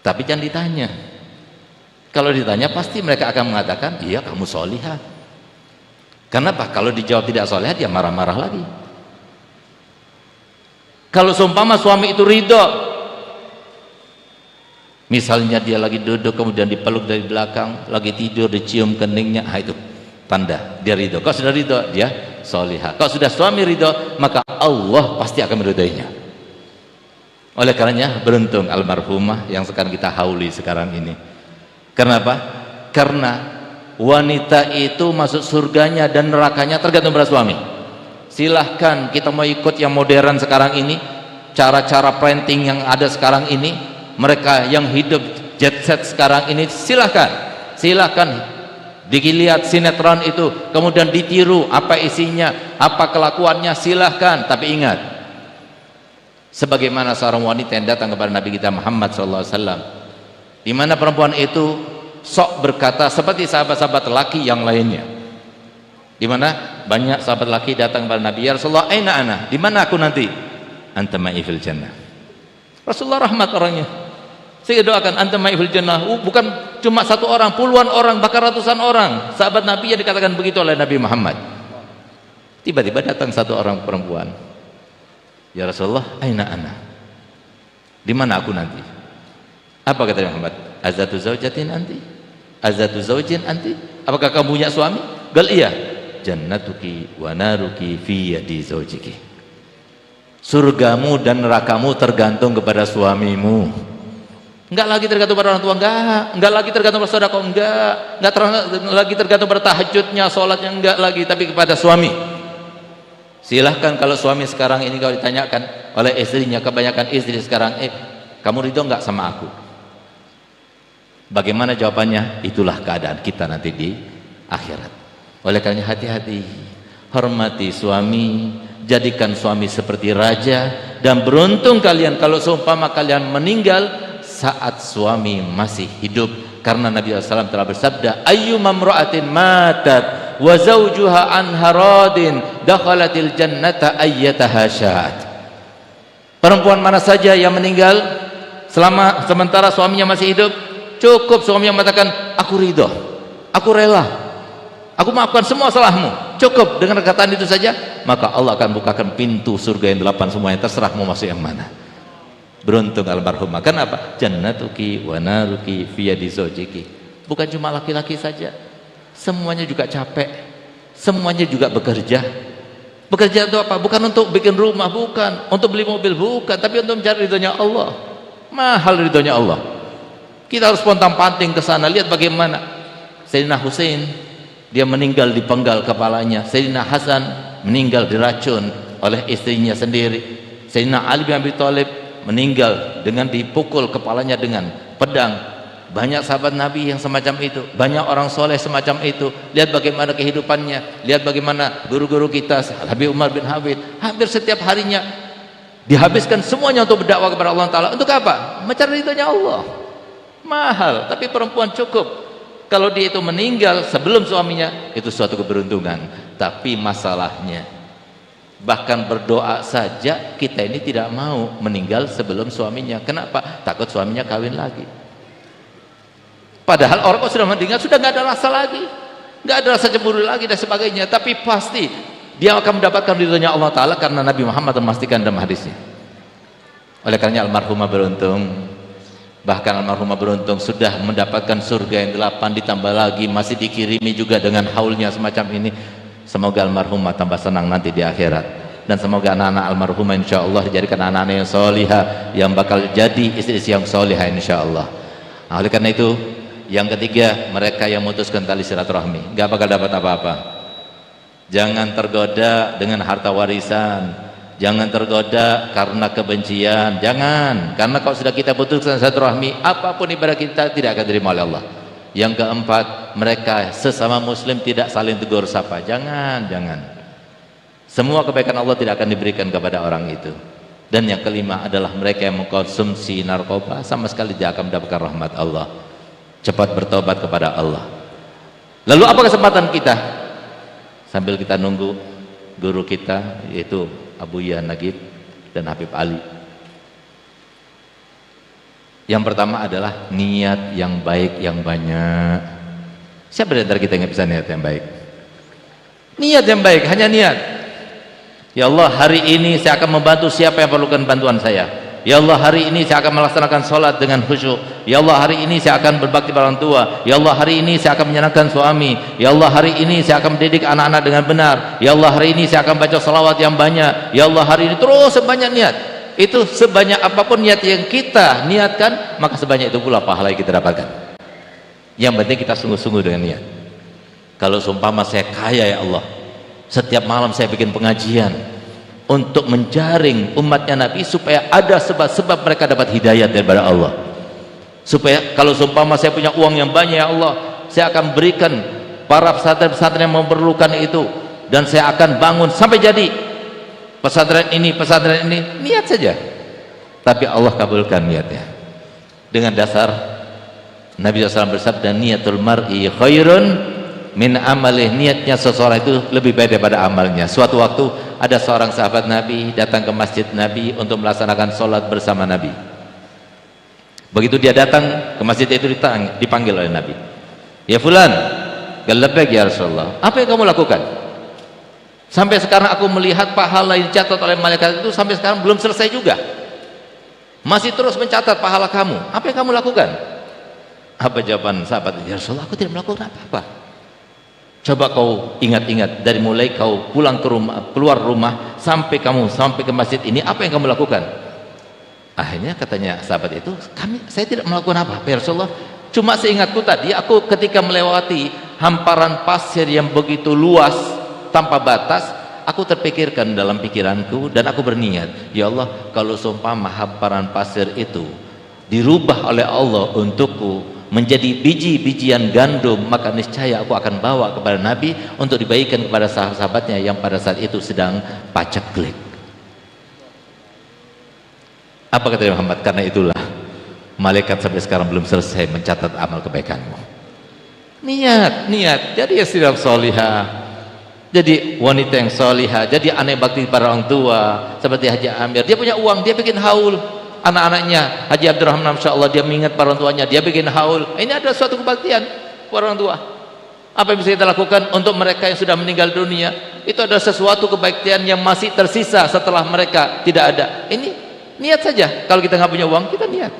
Tapi jangan ditanya. Kalau ditanya pasti mereka akan mengatakan, iya kamu solihah. Kenapa? Kalau dijawab tidak solihah, dia marah-marah lagi. Kalau seumpama suami itu ridho, misalnya dia lagi duduk kemudian dipeluk dari belakang, lagi tidur dicium keningnya, itu tanda dia ridho. Kalau sudah ridho, dia solihah. Kalau sudah suami ridho, maka Allah pasti akan meridhoinya. Oleh karenanya beruntung almarhumah yang sekarang kita hauli sekarang ini. Kenapa? Karena wanita itu masuk surganya dan nerakanya tergantung pada suami. Silahkan kita mau ikut yang modern sekarang ini, cara-cara printing yang ada sekarang ini, mereka yang hidup jet set sekarang ini, silahkan dilihat sinetron itu kemudian ditiru apa isinya, apa kelakuannya, silahkan. Tapi ingat, sebagaimana seorang wanita yang datang kepada Nabi kita Muhammad SAW, di mana perempuan itu sok berkata seperti sahabat-sahabat laki yang lainnya, di mana banyak sahabat laki datang kepada Nabi, ya Rasulullah, aina ana, di mana aku nanti? Anta ma'i fil jannah. Rasulullah rahmat orangnya, saya doakan anta ma'i fil jannah. Bukan cuma satu orang, puluhan orang, bahkan ratusan orang sahabat Nabi yang dikatakan begitu oleh Nabi Muhammad. Tiba-tiba datang satu orang perempuan, ya Rasulullah, aina ana, di mana aku nanti? Apa kata Nabi Muhammad? Azatu zaujatin anti, azatu zaujin anti, apakah kamu punya suami? Gal iya. Jannatuki wa naruki fi yadi zaujiki. Surgamu dan nerakamu tergantung kepada suamimu. Enggak lagi tergantung pada orang tua, enggak lagi tergantung pada saudara, enggak lagi tergantung pada tahajudnya, sholatnya, enggak lagi, tapi kepada suami. Silahkan kalau suami sekarang ini kalau ditanyakan oleh istrinya, kebanyakan istri sekarang, kamu ridho enggak sama aku? Bagaimana jawabannya? Itulah keadaan kita nanti di akhirat. Oleh karena hati-hati, hormati suami, jadikan suami seperti raja, dan beruntung kalian kalau seumpama kalian meninggal saat suami masih hidup, karena Nabi SAW telah bersabda, ayyuma imra'atin matat wa zawjuha anha radin dakhalatil jannata ayyataha sya'at. Perempuan mana saja yang meninggal sementara suaminya masih hidup, cukup suaminya mengatakan aku ridho, aku rela, aku maafkan semua salahmu, cukup dengan perkataan itu saja, maka Allah akan bukakan pintu surga yang 8 semuanya, terserah mau masuk yang mana. Beruntung almarhumah. Kenapa? Jannatuki wa naruki fi yadi zaujiki. Bukan cuma laki-laki saja, semuanya juga capek, semuanya juga bekerja. Bekerja untuk apa? Bukan untuk bikin rumah, bukan untuk beli mobil, bukan, tapi untuk mencari ridhonya Allah. Mahal ridhonya Allah. Kita harus pontang-panting ke sana. Lihat bagaimana Sayyidina Husain, dia meninggal dipenggal kepalanya. Sayyidina Hasan meninggal diracun oleh istrinya sendiri. Sayyidina Ali bin Abi Thalib meninggal dengan dipukul kepalanya dengan pedang. Banyak sahabat Nabi yang semacam itu, banyak orang soleh semacam itu. Lihat bagaimana kehidupannya, lihat bagaimana guru-guru kita, Habib Umar bin Habib, hampir setiap harinya dihabiskan semuanya untuk berdakwah kepada Allah Ta'ala. Untuk apa? Mencari ridhonya Allah. Mahal, tapi perempuan cukup. Kalau dia itu meninggal sebelum suaminya, itu suatu keberuntungan. Tapi masalahnya, bahkan berdoa saja kita ini tidak mau meninggal sebelum suaminya. Kenapa? Takut suaminya kawin lagi. Padahal orang sudah meninggal, sudah nggak ada rasa lagi, nggak ada rasa cemburu lagi dan sebagainya. Tapi pasti dia akan mendapatkan ridhonya Allah Ta'ala, karena Nabi Muhammad memastikan dalam hadisnya. Oleh karena almarhumah beruntung, bahkan almarhumah beruntung sudah mendapatkan surga yang 8, ditambah lagi masih dikirimi juga dengan haulnya semacam ini. Semoga almarhumah tambah senang nanti di akhirat, dan semoga anak-anak almarhumah insyaallah dijadikan anak-anak yang solihah, yang bakal jadi istri-istri yang solihah insyaallah. Nah, oleh karena itu, yang ketiga, mereka yang memutuskan tali silaturahmi gak bakal dapat apa-apa. Jangan tergoda dengan harta warisan, jangan tergoda karena kebencian, jangan, karena kalau sudah kita putuskan silaturahmi, apapun ibadah kita tidak akan diterima oleh Allah. Yang keempat, mereka sesama muslim tidak saling tegur sapa, jangan. Semua kebaikan Allah tidak akan diberikan kepada orang itu. Dan yang kelima adalah mereka yang mengkonsumsi narkoba, sama sekali tidak akan mendapatkan rahmat Allah. Cepat bertobat kepada Allah. Lalu apa kesempatan kita? sambil kita nunggu guru kita yaitu Abu Yahya Nagib dan Habib Ali. Yang pertama adalah niat yang baik yang banyak. Siapa di antara kita yang bisa niat yang baik? Niat yang baik, hanya niat. Ya Allah, hari ini saya akan membantu siapa yang perlukan bantuan saya. Ya Allah, hari ini saya akan melaksanakan sholat dengan khusyuk. Ya Allah, hari ini saya akan berbakti pada orang tua. Ya Allah, hari ini saya akan menyenangkan suami. Ya Allah, hari ini saya akan mendidik anak-anak dengan benar. Ya Allah, hari ini saya akan baca salawat yang banyak. Ya Allah, hari ini terus sebanyak niat. Itu sebanyak apapun niat yang kita niatkan, maka sebanyak itu pula pahala yang kita dapatkan. Yang penting kita sungguh-sungguh dengan niat. Kalau seumpama saya kaya ya Allah, setiap malam saya bikin pengajian untuk menjaring umatnya Nabi supaya ada sebab-sebab mereka dapat hidayah daripada Allah. Supaya kalau seumpama saya punya uang yang banyak ya Allah, saya akan berikan para pesantren-pesantren yang memerlukan itu, dan saya akan bangun sampai jadi pesantren ini, niat saja. Tapi Allah kabulkan niatnya. Dengan dasar Nabi SAW bersabda, niatul mar'i khairun min amalih, niatnya seseorang itu lebih baik daripada amalnya. Suatu waktu ada seorang sahabat Nabi datang ke masjid Nabi untuk melaksanakan sholat bersama Nabi. Begitu dia datang ke masjid itu, dipanggil oleh Nabi. Ya fulan, galabak ya Rasulullah, apa yang kamu lakukan? Sampai sekarang aku melihat pahala yang dicatat oleh malaikat itu sampai sekarang belum selesai juga, masih terus mencatat pahala kamu. Apa yang kamu lakukan? Apa jawaban sahabat? Ya Rasulullah, aku tidak melakukan apa-apa. Coba kau ingat-ingat, dari mulai kau pulang ke rumah, keluar rumah sampai ke masjid ini, apa yang kamu lakukan? Akhirnya katanya sahabat itu, saya tidak melakukan apa-apa ya Rasulullah. Cuma seingatku tadi, aku ketika melewati hamparan pasir yang begitu luas tanpa batas, aku terpikirkan dalam pikiranku dan aku berniat, ya Allah, kalau seumpama hamparan pasir itu dirubah oleh Allah untukku menjadi biji-bijian gandum, maka niscaya aku akan bawa kepada Nabi untuk dibagikan kepada sahabat-sahabatnya yang pada saat itu sedang paceklik. Apa kata Muhammad? Karena itulah malaikat sampai sekarang belum selesai mencatat amal kebaikanmu. Niat. Jadi istri yang solihah, jadi wanita yang solihah, jadi anak bakti para orang tua. Seperti Haji Amir, dia punya uang, dia bikin haul. Anak-anaknya Haji Abdurrahman, Masya Allah, dia mengingat para orang tuanya, dia bikin haul. Ini ada suatu kebaktian para orang tua. Apa yang bisa kita lakukan untuk mereka yang sudah meninggal dunia? Itu adalah sesuatu kebaktian yang masih tersisa setelah mereka tidak ada. Ini niat saja. Kalau kita nggak punya uang, kita niat.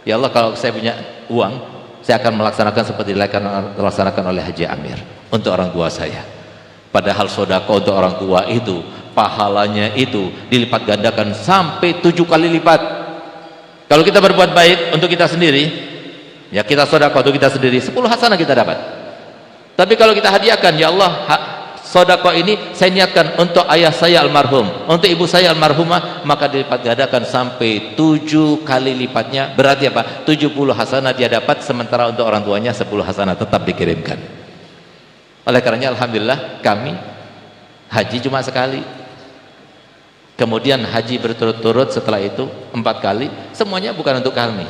Ya Allah, kalau saya punya uang, saya akan melaksanakan seperti dilaksanakan oleh Haji Amir untuk orang tua saya. Padahal sedekah untuk orang tua itu pahalanya itu dilipat gandakan sampai 7 kali lipat. Kalau kita berbuat baik untuk kita sendiri, ya kita sedekah untuk kita sendiri, 10 hasanah kita dapat. Tapi kalau kita hadiahkan, ya Allah, sedekah ini saya niatkan untuk ayah saya almarhum, untuk ibu saya almarhumah, maka dilipat gandakan sampai 7 kali lipatnya. Berarti apa? 70 hasanah dia dapat, sementara untuk orang tuanya 10 hasanah tetap dikirimkan. Oleh karenanya alhamdulillah kami haji cuma sekali. Kemudian haji berturut-turut setelah itu 4 kali, semuanya bukan untuk kami.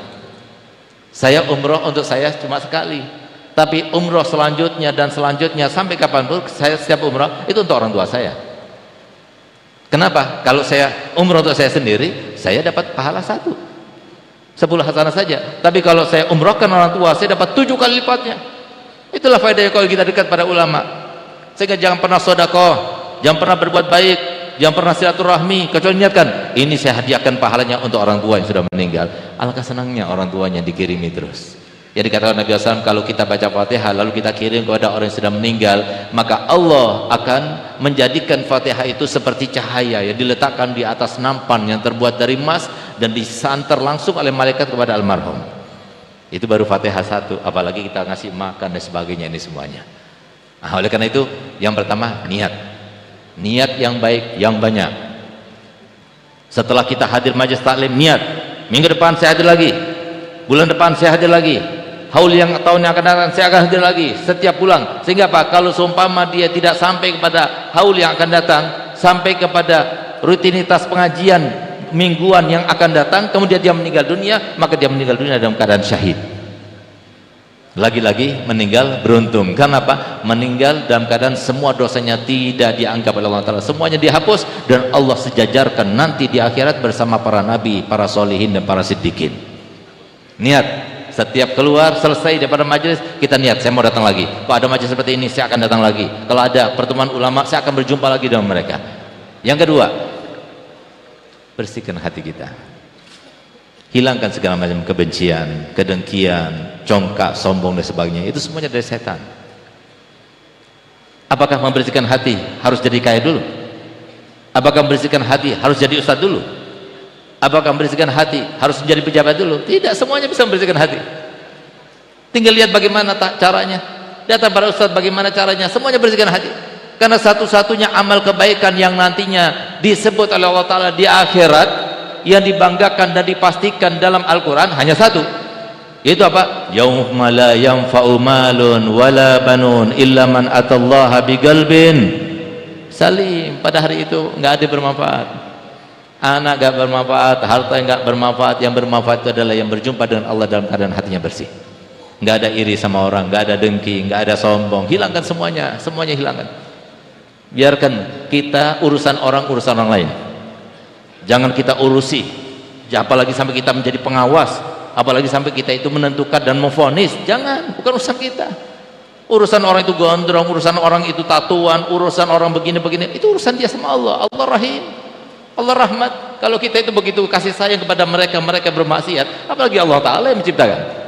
Saya umroh untuk saya cuma sekali, tapi umroh selanjutnya dan selanjutnya sampai kapanpun saya setiap umroh itu untuk orang tua saya. Kenapa? Kalau saya umroh untuk saya sendiri, saya dapat pahala 10 hasanah saja. Tapi kalau saya umrohkan orang tua, saya dapat 7 kali lipatnya. Itulah faedahnya kalau kita dekat pada ulama. Sehingga jangan pernah sedekah, jangan pernah berbuat baik, jangan pernah silaturahmi kecuali niatkan, ini saya hadiahkan pahalanya untuk orang tua yang sudah meninggal. Alangkah senangnya orang tuanya dikirimi terus. Jadi kata Nabi SAW, kalau kita baca Fatihah lalu kita kirim kepada orang yang sudah meninggal, maka Allah akan menjadikan Fatihah itu seperti cahaya yang diletakkan di atas nampan yang terbuat dari emas dan disantar langsung oleh malaikat kepada almarhum. Itu baru Fatihah 1, apalagi kita ngasih makan dan sebagainya, ini semuanya. Nah, oleh karena itu yang pertama niat yang baik yang banyak. Setelah kita hadir majelis taklim, niat minggu depan saya hadir lagi, bulan depan saya hadir lagi, haul yang tahun yang akan datang saya akan hadir lagi setiap pulang. Sehingga apa? Kalau seumpama dia tidak sampai kepada haul yang akan datang, sampai kepada rutinitas pengajian mingguan yang akan datang, kemudian dia meninggal dunia, maka dia meninggal dunia dalam keadaan syahid. Lagi-lagi meninggal beruntung. Kenapa? Meninggal dalam keadaan semua dosanya tidak dianggap oleh Allah Ta'ala, semuanya dihapus, dan Allah sejajarkan nanti di akhirat bersama para nabi, para solihin, dan para siddiqin. Niat setiap keluar selesai daripada majelis, kita niat, saya mau datang lagi. Kalau ada majelis seperti ini, saya akan datang lagi. Kalau ada pertemuan ulama, saya akan berjumpa lagi dengan mereka. Yang kedua, bersihkan hati kita, hilangkan segala macam kebencian, kedengkian, congkak, sombong, dan sebagainya. Itu semuanya dari setan. Apakah membersihkan hati harus jadi kaya dulu? Apakah membersihkan hati harus jadi ustadz dulu? Apakah membersihkan hati harus menjadi pejabat dulu? Tidak, semuanya bisa membersihkan hati. Tinggal lihat bagaimana caranya. Datang para ustadz bagaimana caranya, semuanya bersihkan hati. Karena satu-satunya amal kebaikan yang nantinya disebut oleh Allah Ta'ala di akhirat, yang dibanggakan dan dipastikan dalam Al-Quran hanya satu, yaitu apa? Yauma la yanfa'u malun wala banun illa man atallaha biqalbin salim. Pada hari itu nggak ada bermanfaat, anak nggak bermanfaat, harta nggak bermanfaat. Yang bermanfaat itu adalah yang berjumpa dengan Allah dalam keadaan hatinya bersih. Nggak ada iri sama orang, nggak ada dengki, nggak ada sombong. Hilangkan semuanya, semuanya hilangkan. Biarkan kita urusan orang lain. Jangan kita urusi, apalagi sampai kita menjadi pengawas, apalagi sampai kita itu menentukan dan memvonis. Jangan, bukan urusan kita. Urusan orang itu gondrong, urusan orang itu tatuan, urusan orang begini-begini, itu urusan dia sama Allah. Allah Rahim, Allah Rahmat. Kalau kita itu begitu kasih sayang kepada mereka, mereka bermaksiat, apalagi Allah Ta'ala yang menciptakan.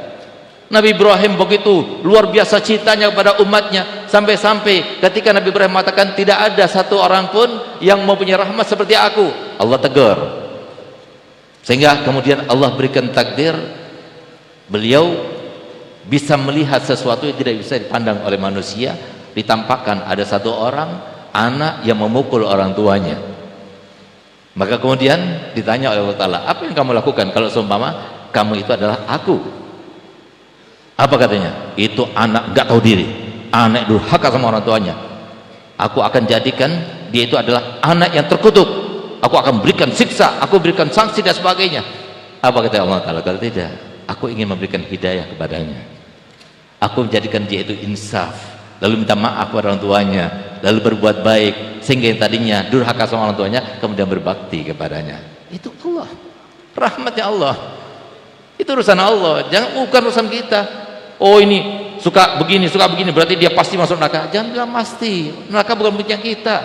Nabi Ibrahim begitu luar biasa cintanya kepada umatnya, sampai-sampai ketika Nabi Ibrahim mengatakan tidak ada satu orang pun yang mempunyai rahmat seperti aku, Allah tegur. Sehingga kemudian Allah berikan takdir, beliau bisa melihat sesuatu yang tidak bisa dipandang oleh manusia. Ditampakkan ada satu orang anak yang memukul orang tuanya. Maka kemudian ditanya oleh Allah Ta'ala, apa yang kamu lakukan kalau seumpama kamu itu adalah aku? Apa katanya? Itu anak gak tahu diri, anak durhaka sama orang tuanya. Aku akan jadikan dia itu adalah anak yang terkutuk. Aku akan berikan siksa, aku berikan sanksi dan sebagainya. Apa kata Allah Ta'ala? Kalau tidak, aku ingin memberikan hidayah kepadanya. Aku menjadikan dia itu insaf, lalu minta maaf kepada orang tuanya, lalu berbuat baik, sehingga yang tadinya durhaka sama orang tuanya kemudian berbakti kepadanya. Itu Allah, rahmatnya Allah. Itu urusan Allah, bukan urusan kita. Oh ini suka begini berarti dia pasti masuk neraka. Jangan bilang pasti, neraka bukan punya kita,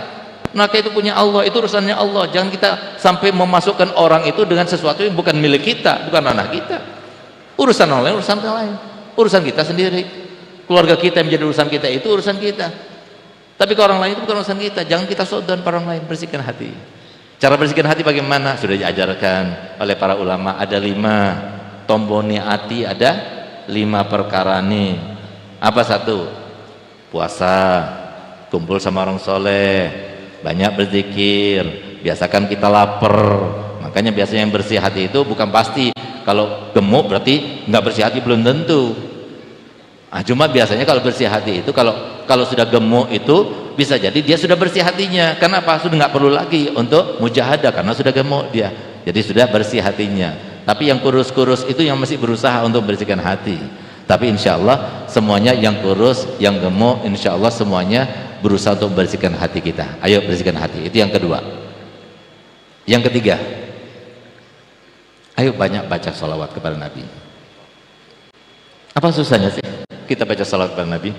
neraka itu punya Allah, itu urusannya Allah. Jangan kita sampai memasukkan orang itu dengan sesuatu yang bukan milik kita, bukan ranah kita. Urusan orang lain, urusan orang lain, urusan kita sendiri. Keluarga kita yang menjadi urusan kita, itu urusan kita. Tapi ke orang lain itu bukan urusan kita. Jangan kita sodon para orang lain. Bersihkan hati. Cara bersihkan hati bagaimana? Sudah diajarkan oleh para ulama. Ada 5 tomboni hati, ada 5 perkara nih. Apa satu? Puasa, kumpul sama orang soleh, banyak berzikir, biasakan kita lapar. Makanya biasanya yang bersih hati itu bukan pasti kalau gemuk berarti nggak bersih hati, belum tentu. Cuma biasanya kalau bersih hati itu kalau sudah gemuk itu bisa jadi dia sudah bersih hatinya. Kenapa? Sudah nggak perlu lagi untuk mujahadah karena sudah gemuk dia. Jadi sudah bersih hatinya. Tapi yang kurus-kurus itu yang masih berusaha untuk membersihkan hati. Tapi insya Allah semuanya yang kurus, yang gemuk, insya Allah semuanya berusaha untuk membersihkan hati kita. Ayo bersihkan hati. Itu yang kedua. Yang ketiga, ayo banyak baca salawat kepada Nabi. Apa susahnya sih kita baca salawat kepada Nabi?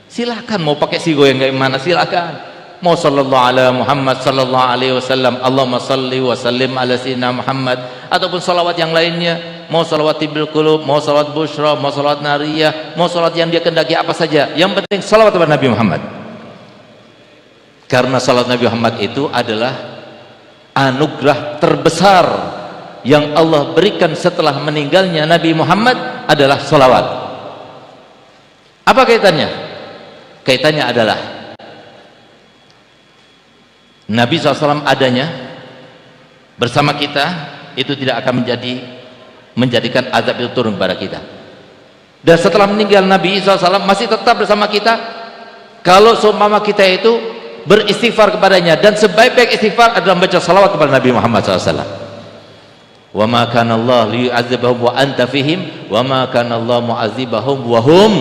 Silahkan mau pakai sigo yang gimana, silahkan. Mau sallallahu ala Muhammad sallallahu alaihi wasallam, Allahumma salli wa sallim ala sayyidina Muhammad, ataupun salawat yang lainnya, mau salawat tibil qulub, mau salawat busyra, mau salawat nariyah, mau salawat yang dia kendaki, apa saja, yang penting salawat kepada Nabi Muhammad. Karena salawat Nabi Muhammad itu adalah anugerah terbesar yang Allah berikan setelah meninggalnya Nabi Muhammad adalah salawat. Apa kaitannya? Kaitannya adalah Nabi SAW adanya bersama kita itu tidak akan menjadikan azab itu turun kepada kita. Dan setelah meninggal Nabi SAW masih tetap bersama kita kalau seumpama kita itu beristighfar kepadanya. Dan sebaik-baik istighfar adalah membaca salawat kepada Nabi Muhammad SAW. Wa ma kana Allah liyu'adzibahum wa anta fihim wa ma kana Allah mu'adzibahum wa hum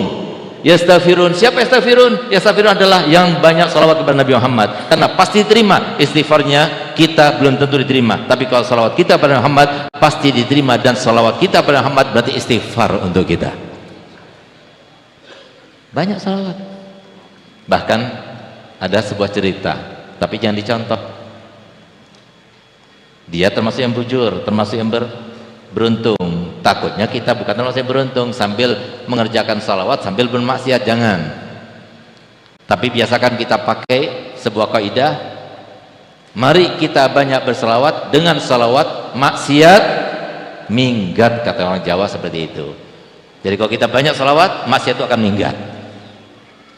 yastaghfirun. Siapa yastaghfirun? Yastaghfirun adalah yang banyak salawat kepada Nabi Muhammad, karena pasti diterima. Istighfarnya kita belum tentu diterima, tapi kalau salawat kita pada Muhammad pasti diterima, dan salawat kita pada Muhammad berarti istighfar untuk kita. Banyak salawat. Bahkan ada sebuah cerita, tapi jangan dicontoh. Dia termasuk yang bujur, termasuk yang beruntung. Takutnya kita bukan termasuk yang beruntung sambil mengerjakan salawat sambil bermaksiat, jangan. Tapi biasakan kita pakai sebuah kaidah, mari kita banyak berselawat, dengan salawat maksiat minggat, kata orang Jawa seperti itu. Jadi kalau kita banyak salawat, maksiat itu akan minggat.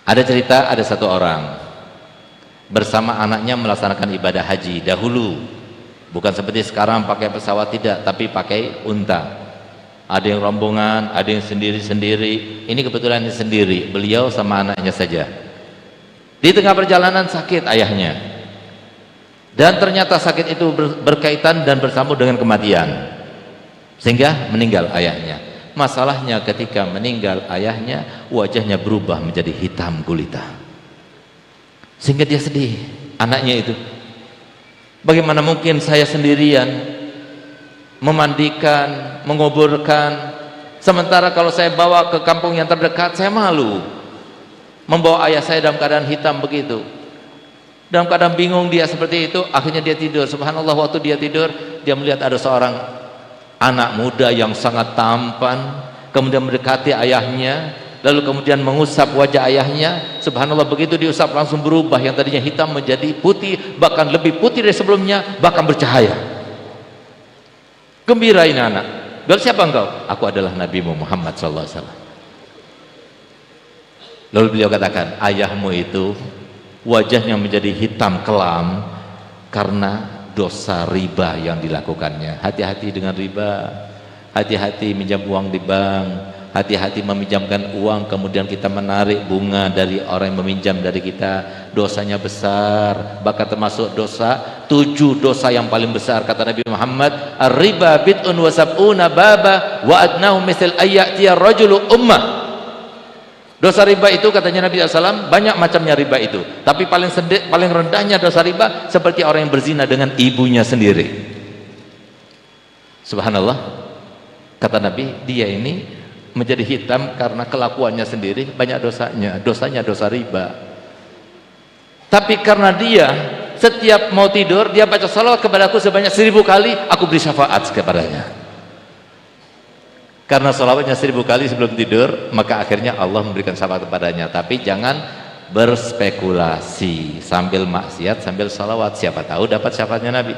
Ada cerita, ada satu orang bersama anaknya melaksanakan ibadah haji dahulu. Bukan seperti sekarang pakai pesawat, tidak, tapi pakai unta. Ada yang rombongan, ada yang sendiri-sendiri. Ini kebetulan sendiri, beliau sama anaknya saja. Di tengah perjalanan sakit ayahnya, dan ternyata sakit itu berkaitan dan bersambung dengan kematian, sehingga meninggal ayahnya. Masalahnya ketika meninggal ayahnya, wajahnya berubah menjadi hitam gulita, sehingga dia sedih. Anaknya itu, bagaimana mungkin saya sendirian memandikan, menguburkan, sementara kalau saya bawa ke kampung yang terdekat saya malu membawa ayah saya dalam keadaan hitam begitu. Dalam keadaan bingung dia seperti itu, akhirnya dia tidur. Subhanallah, waktu dia tidur, dia melihat ada seorang anak muda yang sangat tampan, kemudian mendekati ayahnya, lalu kemudian mengusap wajah ayahnya. Subhanallah, begitu diusap langsung berubah, yang tadinya hitam menjadi putih, bahkan lebih putih dari sebelumnya, bahkan bercahaya. Gembira ini anak. Lalu siapa engkau? Aku adalah Nabi Muhammad SAW. Lalu beliau katakan, ayahmu itu wajahnya menjadi hitam kelam karena dosa riba yang dilakukannya. Hati-hati dengan riba, hati-hati minjam uang di bank, hati-hati meminjamkan uang kemudian kita menarik bunga dari orang yang meminjam dari kita. Dosanya besar, bahkan termasuk dosa 7 dosa yang paling besar, kata Nabi Muhammad, ar-riba bid'un wa sab'una baba wa adnahu misal ayyatiya rajulu ummah. Dosa riba itu, katanya Nabi SAW, banyak macamnya riba itu, tapi paling rendahnya dosa riba seperti orang yang berzina dengan ibunya sendiri. Subhanallah, kata Nabi, dia ini menjadi hitam karena kelakuannya sendiri, banyak dosanya dosa riba. Tapi karena dia setiap mau tidur dia baca salawat kepadaku sebanyak 1000 kali, aku beri syafaat kepadanya. Karena salawatnya 1000 kali sebelum tidur, maka akhirnya Allah memberikan syafaat kepadanya. Tapi jangan berspekulasi sambil maksiat sambil salawat, siapa tahu dapat syafaatnya Nabi.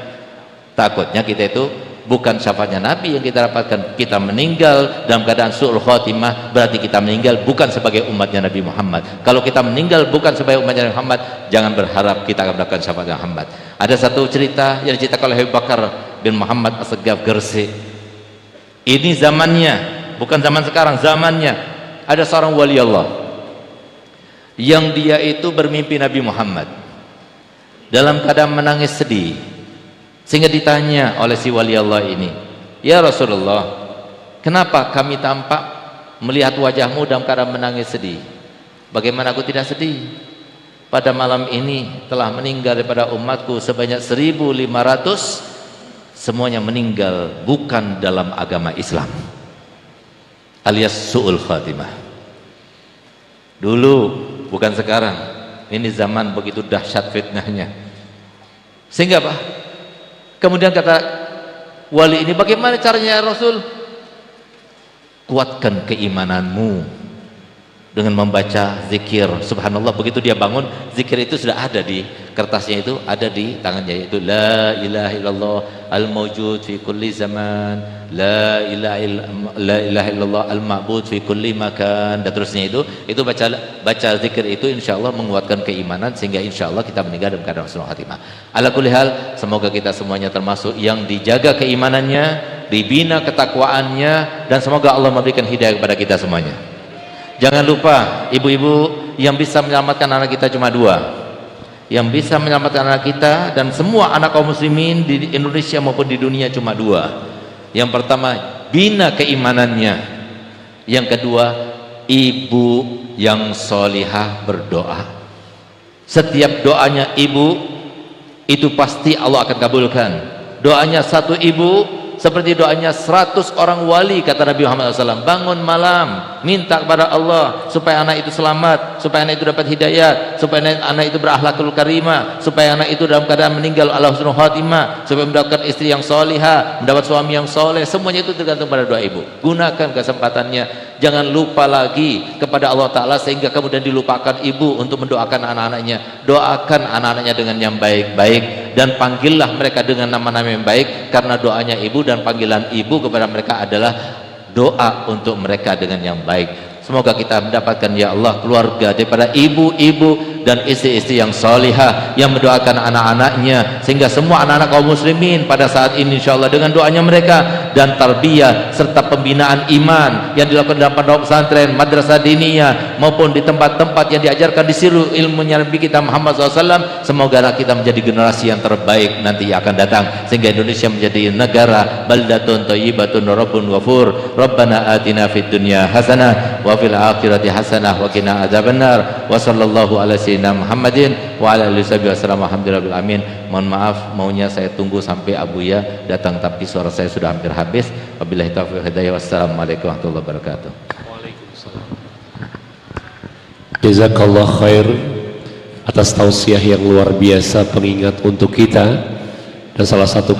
Takutnya kita itu bukan syafaatnya Nabi yang kita dapatkan, kita meninggal dalam keadaan su'ul khotimah, berarti kita meninggal bukan sebagai umatnya Nabi Muhammad. Kalau kita meninggal bukan sebagai umatnya Nabi Muhammad, jangan berharap kita akan mendapatkan syafaatnya Muhammad. Ada satu cerita yang diceritakan oleh Abu Bakar bin Muhammad As-Saggaf Gresik. Ini zamannya, bukan zaman sekarang, zamannya. Ada seorang wali Allah yang dia itu bermimpi Nabi Muhammad dalam keadaan menangis sedih, sehingga ditanya oleh si wali Allah ini, ya Rasulullah, kenapa kami tampak melihat wajahmu dalam keadaan menangis sedih? Bagaimana aku tidak sedih? Pada malam ini telah meninggal daripada umatku sebanyak 1500, semuanya meninggal bukan dalam agama Islam, alias su'ul khatimah. Dulu, bukan sekarang. Ini zaman begitu dahsyat fitnahnya. Sehingga apa? Kemudian kata wali ini, bagaimana caranya ya Rasul? Kuatkan keimananmu dengan membaca zikir. Subhanallah, begitu dia bangun, zikir itu sudah ada di kertasnya, itu ada di tangannya, yaitu la ilaha illallah al-mawjud fi kulli zaman, la ilaha illallah al-ma'bud fi kulli makan, dan terusnya. Itu baca zikir itu insyaallah menguatkan keimanan, sehingga insyaallah kita meninggal dalam keadaan husnul khatimah. Ala kulli hal, semoga kita semuanya termasuk yang dijaga keimanannya, dibina ketakwaannya, dan semoga Allah memberikan hidayah kepada kita semuanya. Jangan lupa, ibu-ibu, yang bisa menyelamatkan anak kita cuma 2. Yang bisa menyelamatkan anak kita dan semua anak kaum muslimin di Indonesia maupun di dunia cuma 2. Yang pertama, bina keimanannya. Yang kedua, ibu yang solihah berdoa. Setiap doanya ibu itu pasti Allah akan kabulkan. Doanya satu ibu seperti doanya 100 orang wali, kata Nabi Muhammad SAW. Bangun malam, minta kepada Allah supaya anak itu selamat, supaya anak itu dapat hidayat, supaya anak itu berakhlakul karimah, supaya anak itu dalam keadaan meninggal ala husnul khatimah, supaya mendapatkan istri yang solihah, mendapat suami yang soleh. Semuanya itu tergantung pada doa ibu. Gunakan kesempatannya, jangan lupa lagi kepada Allah Ta'ala sehingga kemudian dilupakan ibu untuk mendoakan anak-anaknya. Doakan anak-anaknya dengan yang baik-baik dan panggillah mereka dengan nama-nama yang baik, karena doanya ibu dan panggilan ibu kepada mereka adalah doa untuk mereka dengan yang baik. Semoga kita mendapatkan ya Allah keluarga daripada ibu-ibu dan istri-istri yang solihah yang mendoakan anak-anaknya, sehingga semua anak-anak kaum muslimin pada saat ini insyaallah dengan doanya mereka dan tarbiyah serta pembinaan iman yang dilakukan dalam pondok pesantren, madrasah diniyah maupun di tempat-tempat yang diajarkan di siru ilmunya Nabi kita Muhammad SAW, semoga kita menjadi generasi yang terbaik nanti yang akan datang, sehingga Indonesia menjadi negara baldatun thayyibatun rabbun ghafur. Rabbana atina fid dunya hasanah wa fil akhirati hasanah wa qina adzabannar. Wa sallallahu ala sayyidina Muhammadin wa ala alihi wasallam. Alhamdulillah amin. Mohon maaf, maunya saya tunggu sampai Abuya datang tapi suara saya sudah hampir habis. Wabillahi taufiq hidayah. Wassalamualaikum warahmatullahi wabarakatuh. Waalaikumsalam. Jazakallah khair atas tausiah yang luar biasa, pengingat untuk kita, dan salah satu